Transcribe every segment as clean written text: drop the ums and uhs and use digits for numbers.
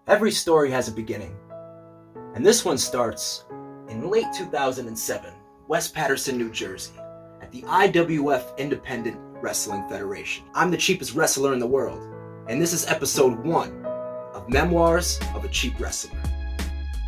Every story has a beginning, and this one starts in late 2007, West Paterson, New Jersey, at the IWF Independent Wrestling Federation. I'm the cheapest wrestler in the world, and this is episode 1 of Memoirs of a Cheap Wrestler.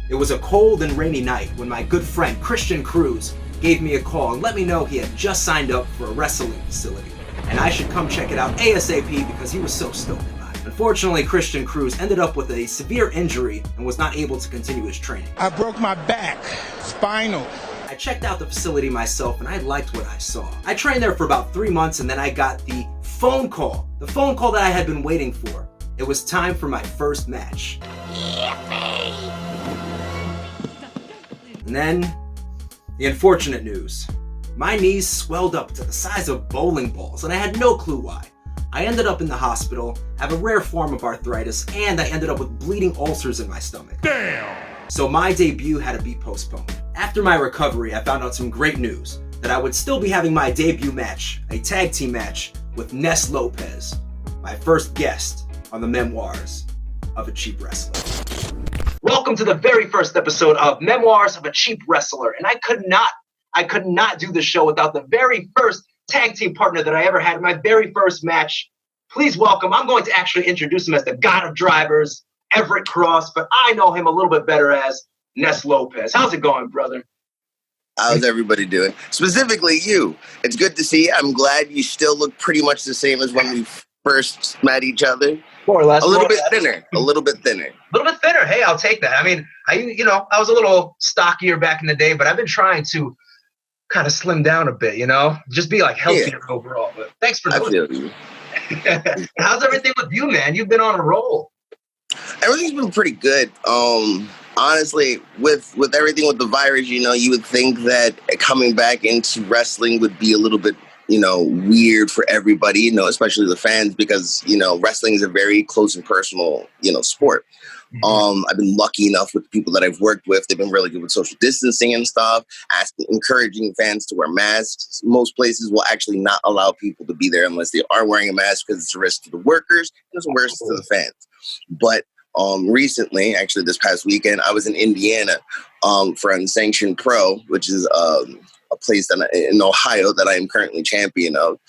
It was a cold and rainy night when my good friend Christian Cruz gave me a call and let me know he had just signed up for a wrestling facility, and I should come check it out ASAP because he was so stoked about it. Unfortunately, Christian Cruz ended up with a severe injury and was not able to continue his training. I broke my back, spinal. I checked out the facility myself and I liked what I saw. I trained there for about 3 months and then I got the phone call that I had been waiting for. It was time for my first match. And then, the unfortunate news. My knees swelled up to the size of bowling balls and I had no clue why. I ended up in the hospital, have a rare form of arthritis, and I ended up with bleeding ulcers in my stomach. Damn! So my debut had to be postponed. After my recovery, I found out some great news, that I would still be having my debut match, a tag team match, with Ness Lopez, my first guest on the Memoirs of a Cheap Wrestler. Welcome to the very first episode of Memoirs of a Cheap Wrestler, and I could not do the show without the very first tag team partner that I ever had in my very first match. Please welcome, I'm going to actually introduce him as the God of Drivers, Everett Cross, but I know him a little bit better as Ness Lopez. How's it going, brother? How's everybody doing? Specifically you. It's good to see you. I'm glad you still look pretty much the same as when we first met each other. More or less. A little bit thinner. A little bit thinner. Hey, I'll take that. I mean, I was a little stockier back in the day, but I've been trying to kind of slim down a bit, just be like healthier overall. But thanks for doing it. I feel you. How's everything with you, man? You've been on a roll. Everything's been pretty good. Honestly, with everything with the virus, you would think that coming back into wrestling would be a little bit, weird for everybody, especially the fans, because, wrestling is a very close and personal, sport. I've been lucky enough with the people that I've worked with. They've been really good with social distancing and stuff, encouraging fans to wear masks. Most places will actually not allow people to be there unless they are wearing a mask because it's a risk to the workers and it's a risk to the fans. But recently, actually this past weekend, I was in Indiana for Unsanctioned Pro, which is a place in Ohio that I am currently champion of.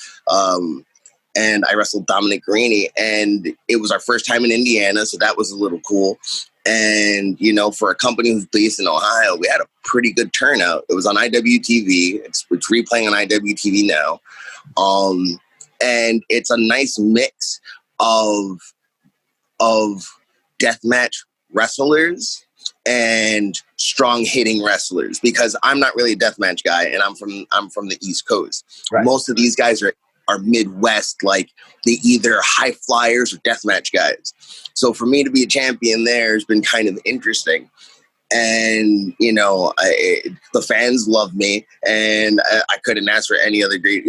And I wrestled Dominic Guarini, and it was our first time in Indiana, so that was a little cool. And, for a company who's based in Ohio, we had a pretty good turnout. It was on IWTV. It's replaying on IWTV now. And it's a nice mix of deathmatch wrestlers and strong hitting wrestlers, because I'm not really a deathmatch guy, and I'm from the East Coast. Right. Most of these guys are Midwest, like they either high flyers or deathmatch guys. So for me to be a champion there has been kind of interesting. And, the fans love me, and I couldn't ask for any other great,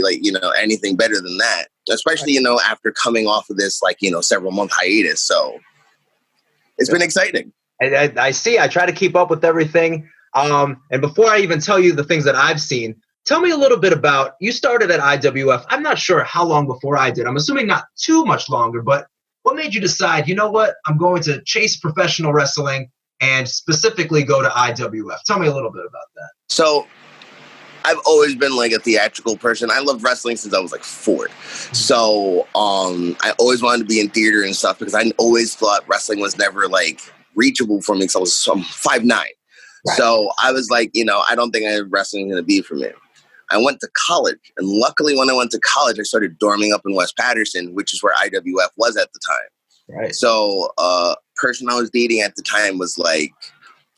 anything better than that, especially, after coming off of this, several month hiatus. So it's been exciting. I see. I try to keep up with everything. And before I even tell you the things that I've seen, tell me a little bit about, you started at IWF. I'm not sure how long before I did. I'm assuming not too much longer, but what made you decide, you know what, I'm going to chase professional wrestling and specifically go to IWF? Tell me a little bit about that. So I've always been like a theatrical person. I loved wrestling since I was like 4. So I always wanted to be in theater and stuff because I always thought wrestling was never like reachable for me because I was 5'9". Right. So I was like, I don't think wrestling is going to be for me. I went to college, and luckily when I went to college, I started dorming up in West Paterson, which is where IWF was at the time. Right. So person I was dating at the time was like,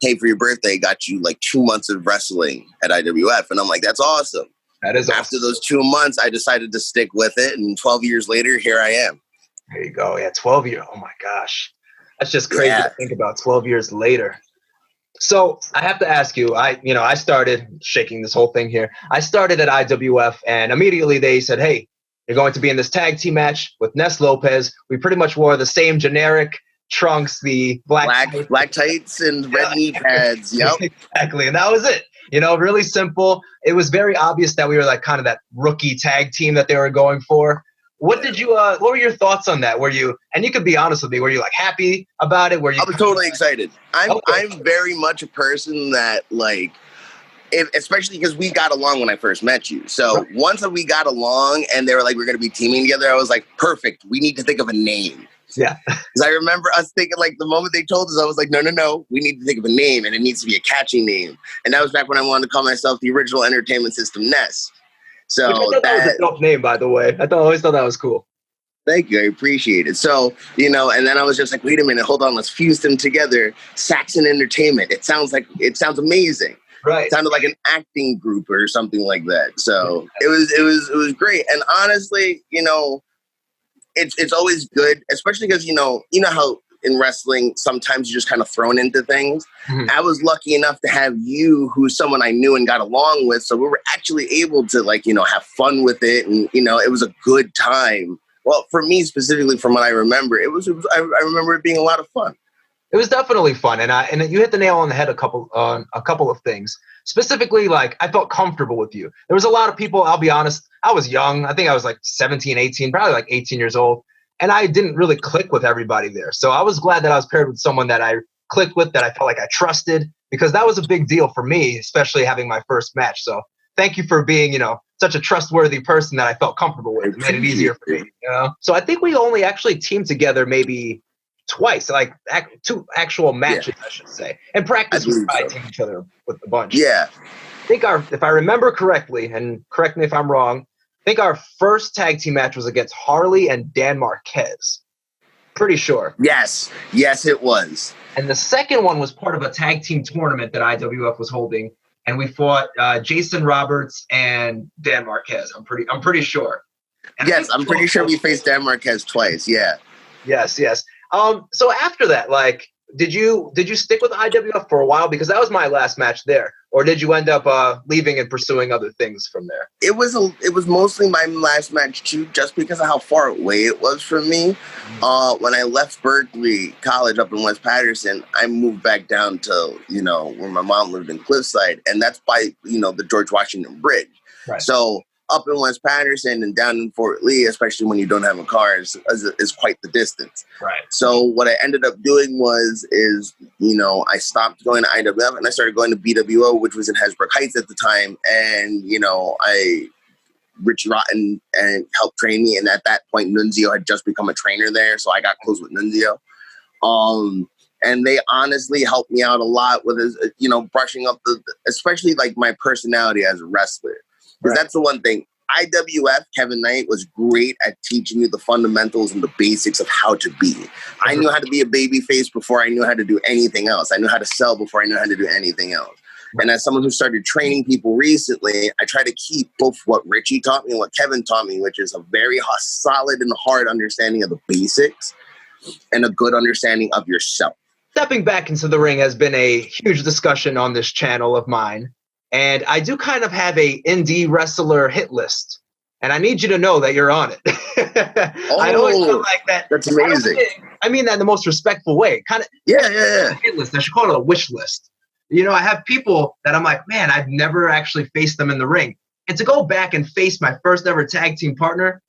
hey, for your birthday, got you like 2 months of wrestling at IWF. And I'm like, that's awesome. That is awesome. After those 2 months, I decided to stick with it. And 12 years later, here I am. There you go. Yeah, 12 years. Oh, my gosh. That's just crazy to think about 12 years later. So I have to ask you, I started shaking this whole thing here. I started at IWF, and immediately they said, hey, you're going to be in this tag team match with Ness Lopez. We pretty much wore the same generic trunks, the black tights and red knee pads. Yep. Exactly. And that was it. Really simple. It was very obvious that we were like kind of that rookie tag team that they were going for. What did you? What were your thoughts on that? Were you? And you could be honest with me. Were you like happy about it? Were you? I was totally excited. I'm Okay. very much a person that like, especially because we got along when I first met you. So once we got along and they were like, we're going to be teaming together, I was like, perfect. We need to think of a name. Yeah. Because I remember us thinking, like, the moment they told us, I was like, no. We need to think of a name, and it needs to be a catchy name. And that was back when I wanted to call myself the Original Entertainment System Ness. So Which I thought that was a dope name, by the way. always thought that was cool. Thank you. I appreciate it. So, and then I was just like, wait a minute, hold on, let's fuse them together. Saxon Entertainment. It sounds amazing. Right. It sounded like an acting group or something like that. So it was great. And honestly, it's always good, especially because, you know how in wrestling, sometimes you're just kind of thrown into things. Mm-hmm. I was lucky enough to have you, who's someone I knew and got along with. So we were actually able to have fun with it. And, it was a good time. Well, for me specifically, from what I remember, I remember it being a lot of fun. It was definitely fun, and you hit the nail on the head a couple of things. Specifically, like, I felt comfortable with you. There was a lot of people, I'll be honest, I was young. I think I was like 17, 18, probably like 18 years old, and I didn't really click with everybody there. So I was glad that I was paired with someone that I clicked with, that I felt like I trusted, because that was a big deal for me, especially having my first match. So thank you for being, such a trustworthy person that I felt comfortable with. It made it easier for me. So I think we only actually teamed together maybe twice, like 2 actual matches, I should say. And practice, we probably team each other with a bunch. Yeah. I think if I remember correctly, and correct me if I'm wrong, I think our first tag team match was against Harley and Dan Marquez. Pretty sure. Yes, it was. And the second one was part of a tag team tournament that IWF was holding, and we fought Jason Roberts and Dan Marquez. I'm pretty sure. And yes, I'm pretty sure we faced Dan Marquez twice. Yeah. Yes. So after that, like, did you stick with IWF for a while? Because that was my last match there. Or did you end up leaving and pursuing other things from there? It was mostly my last match too, just because of how far away it was from me. When I left Berkeley College up in West Patterson, I moved back down to, where my mom lived in Cliffside, and that's by, the George Washington Bridge. Right. So up in West Patterson and down in Fort Lee, especially when you don't have a car, is quite the distance. Right. So what I ended up doing is I stopped going to IWF and I started going to BWO, which was in Hasbrook Heights at the time. And, Richie Rotten and helped train me. And at that point, Nunzio had just become a trainer there. So I got close with Nunzio. And they honestly helped me out a lot with, brushing up especially like my personality as a wrestler. Because that's the one thing. IWF, Kevin Knight, was great at teaching you the fundamentals and the basics of how to be. I knew how to be a baby face before I knew how to do anything else. I knew how to sell before I knew how to do anything else. And as someone who started training people recently, I try to keep both what Richie taught me and what Kevin taught me, which is a very solid and hard understanding of the basics and a good understanding of yourself. Stepping back into the ring has been a huge discussion on this channel of mine. And I do kind of have a indie wrestler hit list. And I need you to know that you're on it. I always feel like that. That's amazing. I mean that in the most respectful way. Kind of. Yeah. Hit list. I should call it a wish list. I have people that I'm like, man, I've never actually faced them in the ring. And to go back and face my first ever tag team partner,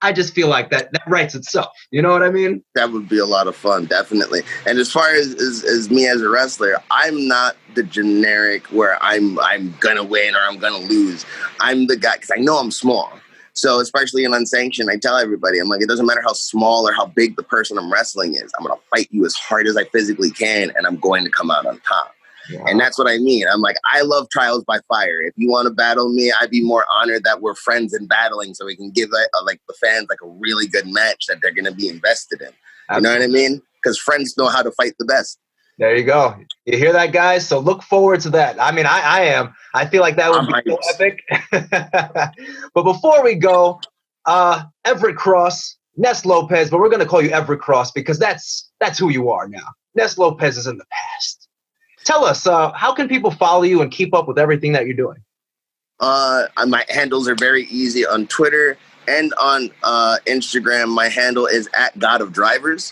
I just feel like that writes itself. You know what I mean? That would be a lot of fun, definitely. And as far as me as a wrestler, I'm not the generic where I'm gonna win or I'm gonna lose. I'm the guy, because I know I'm small. So especially in unsanctioned, I tell everybody, I'm like, it doesn't matter how small or how big the person I'm wrestling is. I'm gonna fight you as hard as I physically can, and I'm going to come out on top. Yeah. And that's what I mean. I'm like, I love trials by fire. If you want to battle me, I'd be more honored that we're friends and battling, so we can give the fans like a really good match that they're going to be invested in. You know what I mean? Because friends know how to fight the best. There you go. You hear that, guys? So look forward to that. I mean, I am. I feel like that would be so epic. But before we go, Everett Cross, Ness Lopez, but we're going to call you Everett Cross because that's who you are now. Ness Lopez is in the past. Tell us, how can people follow you and keep up with everything that you're doing? My handles are very easy on Twitter and on Instagram. My handle is @GodOfDrivers.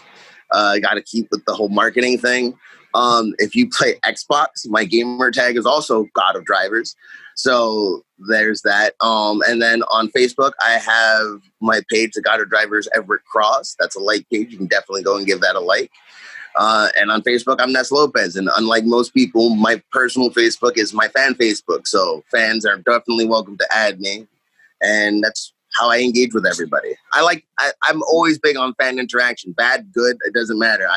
I got to keep with the whole marketing thing. If you play Xbox, my gamer tag is also God of Drivers. So there's that. And then on Facebook, I have my page, the God of Drivers Everett Cross. That's a like page. You can definitely go and give that a like. And on Facebook, I'm Ness Lopez. And unlike most people, my personal Facebook is my fan Facebook. So fans are definitely welcome to add me. And that's how I engage with everybody. I'm always big on fan interaction. Bad, good, it doesn't matter.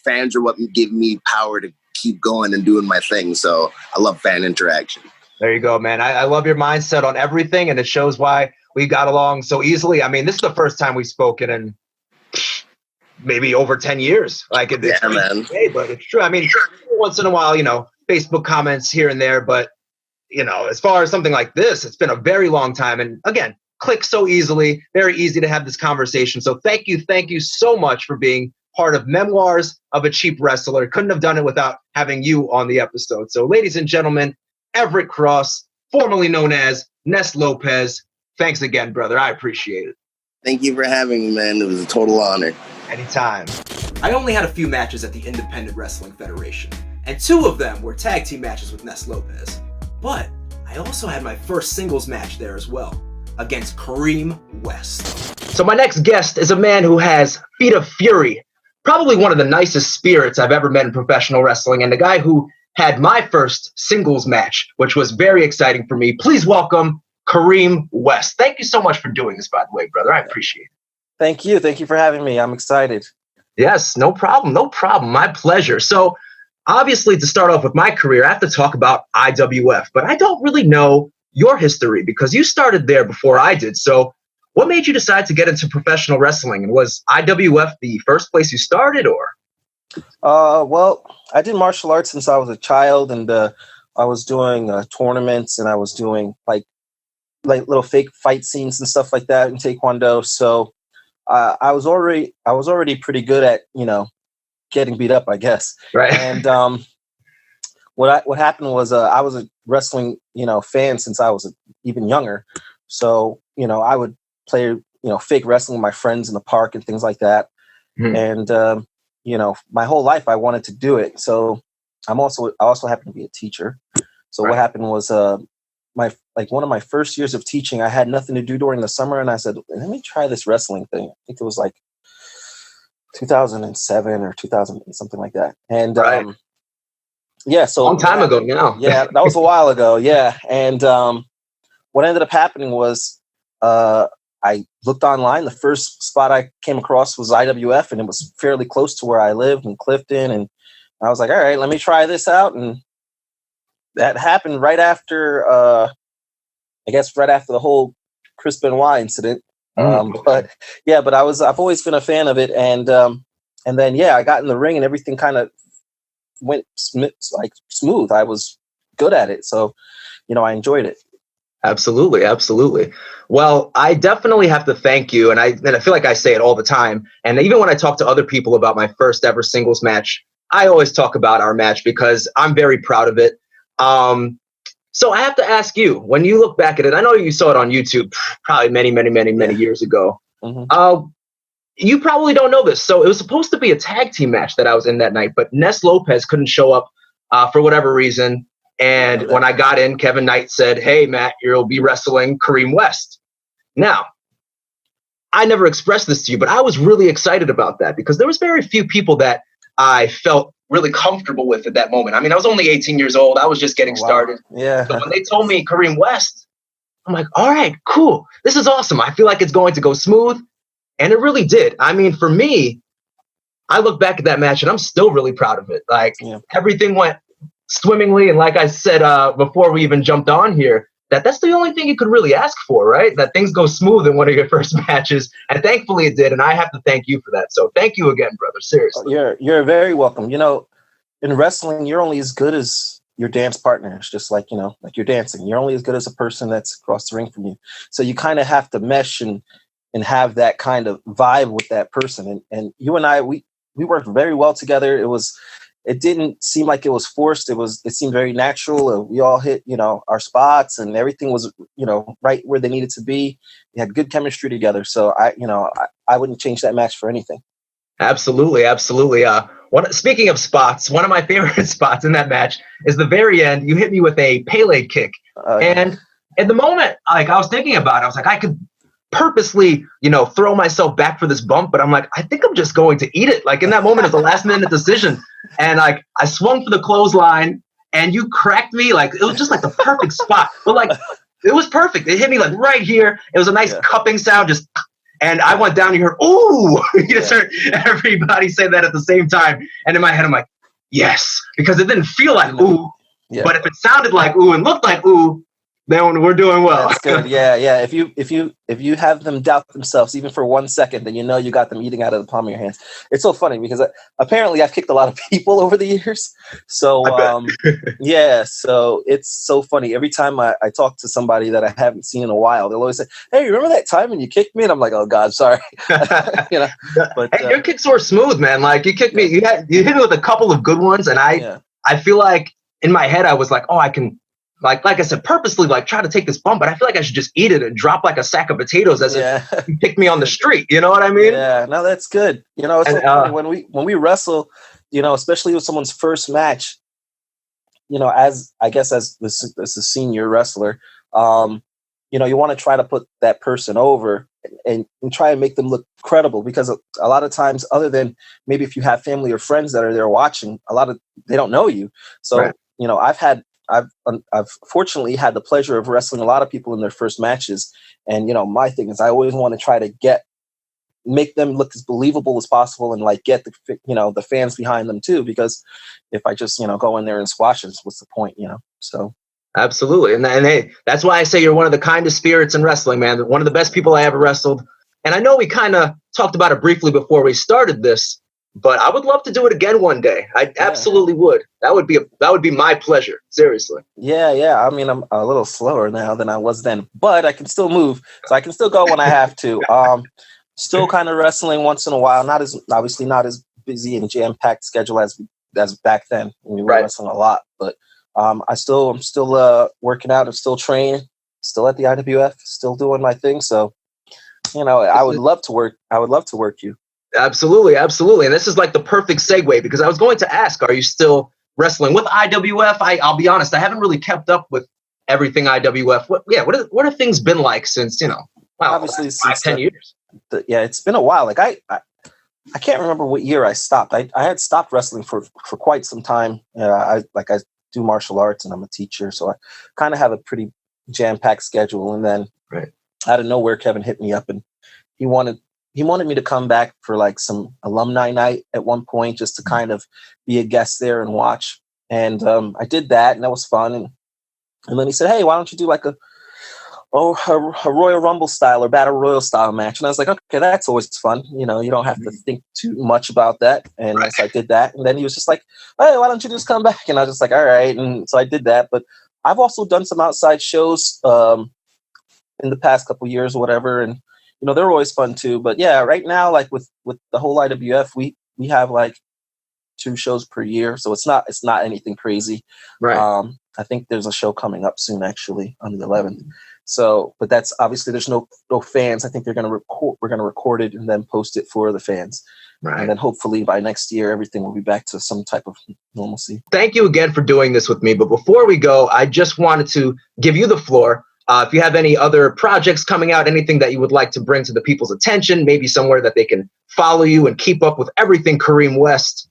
Fans are what give me power to keep going and doing my thing. So I love fan interaction. There you go, man. I love your mindset on everything, and it shows why we got along so easily. I mean, this is the first time we've spoken in maybe over 10 years. Like, it's man. Today, but it's true. I mean, once in a while, Facebook comments here and there, but, as far as something like this, it's been a very long time. And again, click so easily, very easy to have this conversation. So thank you so much for being part of Memoirs of a Cheap Wrestler. Couldn't have done it without having you on the episode. So ladies and gentlemen, Everett Cross, formerly known as Ness Lopez. Thanks again, brother. I appreciate it. Thank you for having me, man. It was a total honor. Anytime. I only had a few matches at the Independent Wrestling Federation, and 2 of them were tag team matches with Ness Lopez. But I also had my first singles match there as well, against Kareem West. So my next guest is a man who has feet of fury, probably one of the nicest spirits I've ever met in professional wrestling, and the guy who had my first singles match, which was very exciting for me. Please welcome Kareem West. Thank you so much for doing this, by the way, brother. I appreciate it. Thank you. Thank you for having me. I'm excited. Yes, no problem. No problem. My pleasure. So obviously, to start off with my career, I have to talk about IWF, but I don't really know your history because you started there before I did. So what made you decide to get into professional wrestling? And was IWF the first place you started, or? Well, I did martial arts since I was a child, and I was doing tournaments, and I was doing like little fake fight scenes and stuff like that in Taekwondo. So I was already pretty good at getting beat up, I guess. Right. And what happened was I was a wrestling fan since I was even younger. So I would play fake wrestling with my friends in the park and things like that. Mm-hmm. And my whole life I wanted to do it. So I also happen to be a teacher. So What happened was one of my first years of teaching, I had nothing to do during the summer, and I said, let me try this wrestling thing. I think it was like 2007 or 2008, something like that. And so long time ago now. Yeah, that was a while ago. Yeah. And what ended up happening was I looked online. The first spot I came across was IWF, and it was fairly close to where I lived in Clifton. And I was like, all right, let me try this out. And that happened right after, right after the whole Chris Benoit incident. But I've always been a fan of it. And then I got in the ring and everything kind of went smooth. I was good at it. So, I enjoyed it. Absolutely. Absolutely. Well, I definitely have to thank you. And I feel like I say it all the time. And even when I talk to other people about my first ever singles match, I always talk about our match because I'm very proud of it. So I have to ask you, when you look back at it, I know you saw it on YouTube probably many years ago. Mm-hmm. You probably don't know this. So it was supposed to be a tag team match that I was in that night, but Ness Lopez couldn't show up for whatever reason. And when I got in, Kevin Knight said, hey, Matt, you'll be wrestling Kareem West. Now, I never expressed this to you, but I was really excited about that because there was very few people that I felt really comfortable with at that moment. I mean, I was only 18 years old. I was just getting started. Yeah. So when they told me Kareem West, I'm like, all right, cool. This is awesome. I feel like it's going to go smooth. And it really did. I mean, for me, I look back at that match and I'm still really proud of it. Like everything went swimmingly. And like I said before we even jumped on here, that's the only thing you could really ask for, right? That things go smooth in one of your first matches. And thankfully it did. And I have to thank you for that. So thank you again, brother. Seriously. You're very welcome. In wrestling, you're only as good as your dance partner. It's just like you're dancing. You're only as good as a person that's across the ring from you. So you kind of have to mesh and have that kind of vibe with that person. And you and I, we worked very well together. It didn't seem like it was forced. It seemed very natural. We all hit, our spots and everything was, right where they needed to be. We had good chemistry together. So I wouldn't change that match for anything. Absolutely. Absolutely. Speaking of spots, one of my favorite spots in that match is the very end. You hit me with a Pele kick. And at the moment, like I was thinking about it, I was like, I could purposely, throw myself back for this bump, but I'm like, I think I'm just going to eat it. Like in that moment, it's a last minute decision. And like I swung for the clothesline and you cracked me. Like it was just like the perfect spot. But like it was perfect. It hit me like right here. It was a nice cupping sound, and I went down, you heard, ooh, you just heard everybody say that at the same time. And in my head, I'm like, yes, because it didn't feel like ooh, but if it sounded like ooh and looked like ooh, then we're doing well. That's good. Yeah. If you have them doubt themselves even for 1 second, then you got them eating out of the palm of your hands. It's so funny because apparently I've kicked a lot of people over the years. So so it's so funny. Every time I talk to somebody that I haven't seen in a while, they'll always say, "Hey, remember that time when you kicked me?" And I'm like, "Oh God, sorry." But hey, your kicks were smooth, man. Like you kicked me, you hit me with a couple of good ones, and I feel like in my head I was like, oh, I can. Like I said, purposely try to take this bump, but I feel like I should just eat it and drop like a sack of potatoes as if you picked me on the street. You know what I mean? Yeah, no, that's good. It's so funny when we wrestle, especially with someone's first match, as a senior wrestler, you want to try to put that person over and try and make them look credible, because a lot of times, other than maybe if you have family or friends that are there watching, they don't know you. So, I've fortunately had the pleasure of wrestling a lot of people in their first matches. And, my thing is I always want to try to make them look as believable as possible and get the fans behind them too, because if I just, go in there and squash it, what's the point, so. Absolutely. And hey, that's why I say you're one of the kindest spirits in wrestling, man. One of the best people I ever wrestled. And I know we kind of talked about it briefly before we started this, but I would love to do it again one day. I absolutely would. That would be my pleasure. Seriously. Yeah. I mean, I'm a little slower now than I was then, but I can still move, so I can still go when I have to. Still kind of wrestling once in a while. Not as busy and jam-packed schedule as back then. We were wrestling a lot, but I'm still working out. I'm still training. Still at the IWF. Still doing my thing. So, I would love to work. I would love to work you. Absolutely. And this is like the perfect segue, because I was going to ask, are you still wrestling with IWF? I'll be honest, I haven't really kept up with everything IWF. What have things been like since, obviously since 10 years? It's been a while. Like I can't remember what year I stopped. I had stopped wrestling for quite some time. I do martial arts and I'm a teacher, so I kind of have a pretty jam-packed schedule. And then out of nowhere, Kevin hit me up and he wanted me to come back for some alumni night at one point, just to kind of be a guest there and watch. And I did that, and that was fun. And then he said, "Hey, why don't you do a Royal Rumble style or Battle Royal style match?" And I was like, "Okay, that's always fun. You don't have to think too much about that." And so I did that. And then he was just like, "Hey, why don't you just come back?" And I was just like, "All right." And so I did that. But I've also done some outside shows in the past couple years or whatever, and they're always fun too. But yeah, right now, with the whole IWF, we have 2 shows per year, so it's not anything crazy. Right. I think there's a show coming up soon, actually, on the 11th. So, but that's obviously there's no fans. I think we're gonna record it and then post it for the fans. Right. And then hopefully by next year, everything will be back to some type of normalcy. Thank you again for doing this with me. But before we go, I just wanted to give you the floor. If you have any other projects coming out, anything that you would like to bring to the people's attention, maybe somewhere that they can follow you and keep up with everything Kareem West,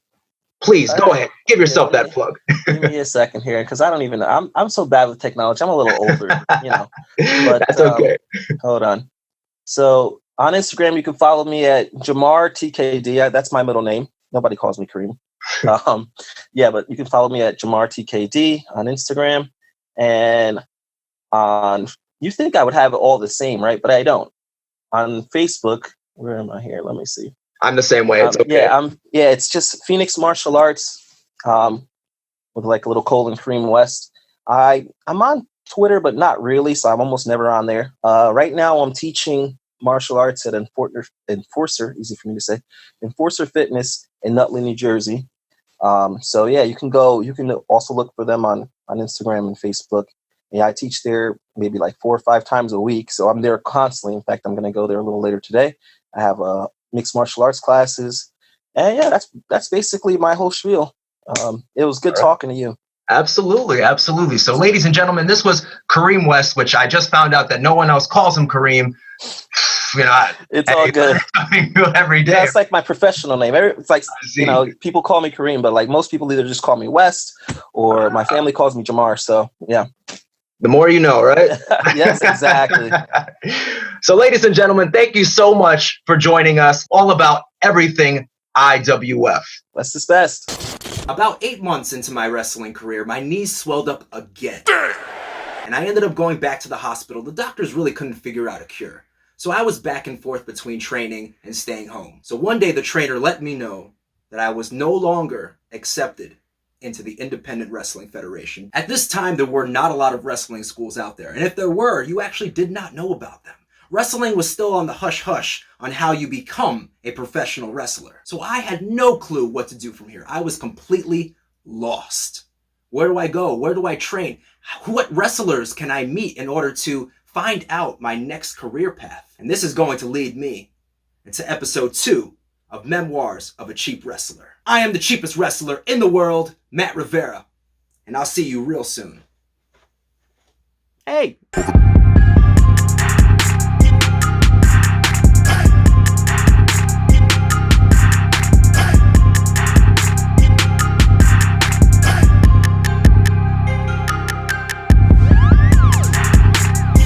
please go ahead. Give yourself that plug. Give me a second here, because I don't even know. I'm so bad with technology. I'm a little older, But that's okay. Hold on. So on Instagram, you can follow me at Jamar TKD. That's my middle name. Nobody calls me Kareem. But you can follow me at Jamar TKD on Instagram. And you think I would have it all the same, right? But I don't. On Facebook, where am I here? Let me see. I'm the same way. It's okay. It's just Phoenix Martial Arts, with a little colon Kareem West. I'm on Twitter, but not really, so I'm almost never on there. Right now, I'm teaching martial arts at Enforcer, easy for me to say, Enforcer Fitness in Nutley, New Jersey. You can also look for them on Instagram and Facebook. Yeah, I teach there maybe 4 or 5 times a week, so I'm there constantly. In fact, I'm going to go there a little later today. I have mixed martial arts classes, And yeah, that's basically my whole spiel. It was good talking to you. Absolutely, absolutely. So, ladies and gentlemen, this was Kareem West, which I just found out that no one else calls him Kareem. You know, it's all good. Every day. Yeah, it's like my professional name. It's like, you know, people call me Kareem, but like most people either just call me West or my family calls me Jamar. So, yeah. The more you know, right? Yes, exactly. So, ladies and gentlemen, thank you so much for joining us all about everything IWF. West is best. About 8 months into my wrestling career, my knees swelled up again. And I ended up going back to the hospital. The doctors really couldn't figure out a cure. So I was back and forth between training and staying home. So one day the trainer let me know that I was no longer accepted into the Independent Wrestling Federation. At this time, there were not a lot of wrestling schools out there. And if there were, you actually did not know about them. Wrestling was still on the hush-hush on how you become a professional wrestler. So I had no clue what to do from here. I was completely lost. Where do I go? Where do I train? What wrestlers can I meet in order to find out my next career path? And this is going to lead me into episode 2 of Memoirs of a Cheap Wrestler. I am the cheapest wrestler in the world, Matt Rivera, and I'll see you real soon. Hey!